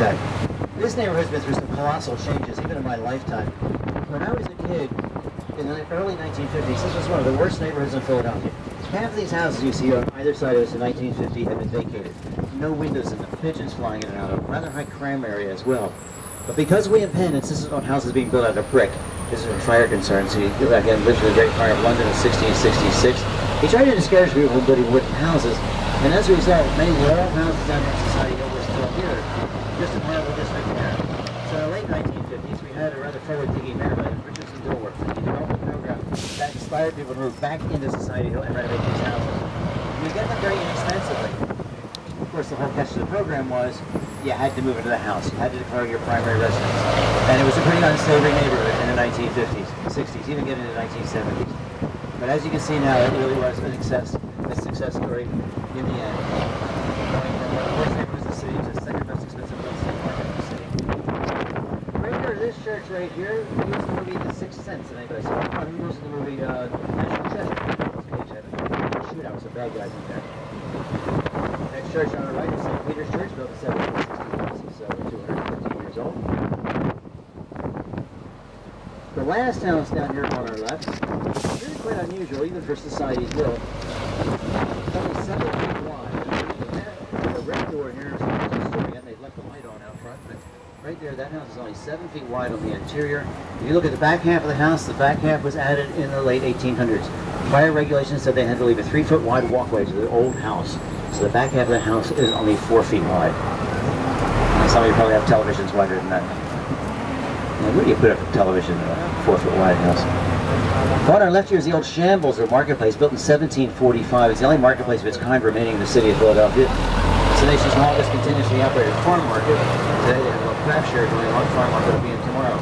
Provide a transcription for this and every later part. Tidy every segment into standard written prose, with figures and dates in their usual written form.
that. This neighborhood's been through some colossal changes, even in my lifetime. When I was a kid, in the early 1950s, this was one of the worst neighborhoods in Philadelphia. Half of these houses you see on either side of us in 1950 have been vacated. No windows in them, pigeons flying in and out of them, rather high crime area as well. But because we in Penn insisted on houses being built out of brick, this is where fire concerns. He, again, lived through the Great Fire of London in 1666. He tried to discourage people from building wooden houses, and as a result, many wall houses down in Society Hill were still here, just in part of the district there. So in the late 1950s, we had a rather forward-thinking mayor by Richardson Dilworth. He developed a program that inspired people to move back into Society Hill and renovate these houses. We get them very inexpensively. Of course, the whole catch of the program was you had to move into the house. You had to declare your primary residence. And it was a pretty unsavory neighborhood in the 1950s, 60s, even getting into the 1970s. But as you can see now, it really was a success story in the end. Going from one of the worst neighborhoods in the city to the second most expensive real estate market in the city. Right here, this church right here, we used the movie The Sixth Sense. And anybody saw it? We used the movie National Treasure. Shootout with some bad guys in there. Next church on the right is St. Peter's Church, built in 1760, so 215 years old. The last house down here on our left is really quite unusual, even for Society Hill. It's only 7 feet wide. The red door here is just showing it, they've left the light on out front, but right there, that house is only 7 feet wide on the interior. If you look at the back half of the house was added in the late 1800s. Fire regulations said they had to leave a 3-foot wide walkway to the old house. So the back half of the house is only 4 feet wide. And some of you probably have televisions wider than that. Now, where do you put a television in a 4-foot wide house? On our left here is the old Shambles, or marketplace, built in 1745. It's the only marketplace of its kind remaining in the city of Philadelphia. It's the nation's longest continuously operated farm market. Today they have a little craft share going on. Farm market will be in tomorrow.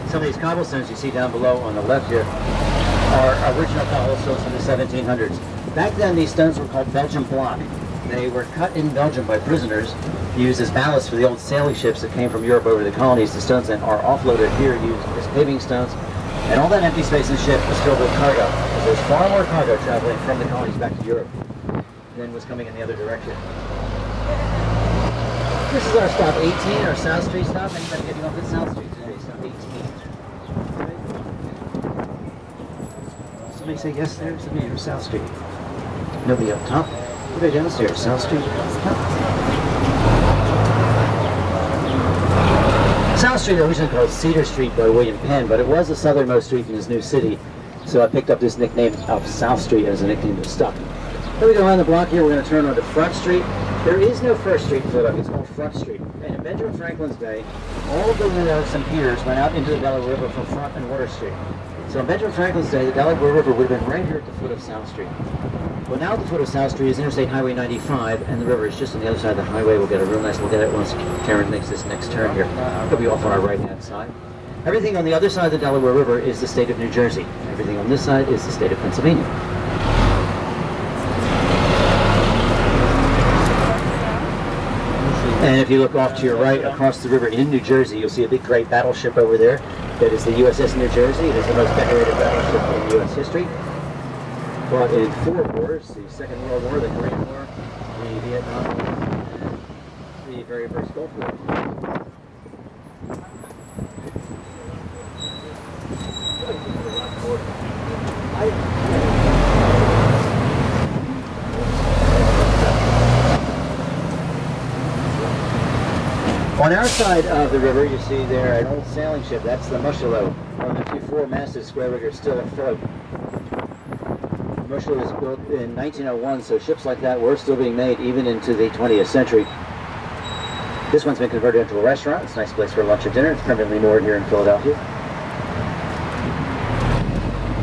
Some of these cobblestones you see down below on the left here are original cobblestones from the 1700s. Back then, these stones were called Belgian block. They were cut in Belgium by prisoners, used as ballast for the old sailing ships that came from Europe over the colonies. The stones then are offloaded here, used as paving stones, and all that empty space in the ship was filled with cargo. There's far more cargo traveling from the colonies back to Europe than was coming in the other direction. This is our stop 18, our South Street stop. Anybody getting off at South Street today? Stop 18. Somebody say yes there? Somebody on South Street. Nobody up top. Nobody downstairs. South Street. South Street originally called Cedar Street by William Penn, but it was the southernmost street in his new city, so I picked up this nickname of South Street as a nickname that stuck. Then we go around the block here, we're going to turn onto Front Street. There is no First Street in Philadelphia, it's called Front Street. And in Benjamin Franklin's day, all of the wharves and piers went out into the Delaware River from Front and Water Street. So in Benjamin Franklin's day, the Delaware River would have been right here at the foot of South Street. Well, now at the foot of South Street is Interstate Highway 95, and the river is just on the other side of the highway. We'll get a real nice look at it once Karen makes this next turn here. It'll be off on our right-hand side. Everything on the other side of the Delaware River is the state of New Jersey. Everything on this side is the state of Pennsylvania. And if you look off to your right, across the river in New Jersey, you'll see a big great battleship over there. That is the USS New Jersey. It is the most decorated battleship in U.S. history. Fought in 4 wars: the Second World War, the Korean War, the Vietnam War, and the very first Gulf War. On our side of the river, you see there an old sailing ship. That's the Mushelo, one of the few 4-masted square riggers still afloat. Mushelo was built in 1901, so ships like that were still being made even into the 20th century. This one's been converted into a restaurant. It's a nice place for lunch or dinner. It's permanently moored here in Philadelphia.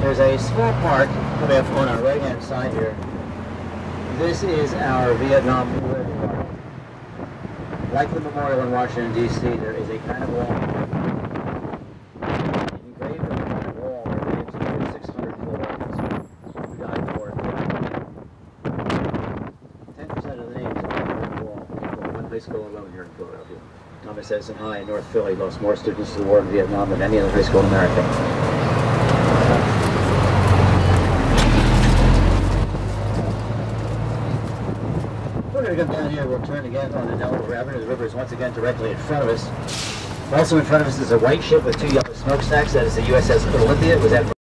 There's a small park coming up on our right-hand side here. This is our Vietnam War Memorial. Like the memorial in Washington, D.C., there is a kind of wall engraved on the kind of wall are names of over 600 Philadelphians who died in the war. 10% of the names on the wall are one high school alone here in Philadelphia. Thomas Edison High in North Philly lost more students to the war in Vietnam than any other high school in America. come down here, we'll turn again on the Delaware Avenue. The river is once again directly in front of us. Also in front of us is a white ship with two yellow smokestacks. That is the USS Olympia. It was at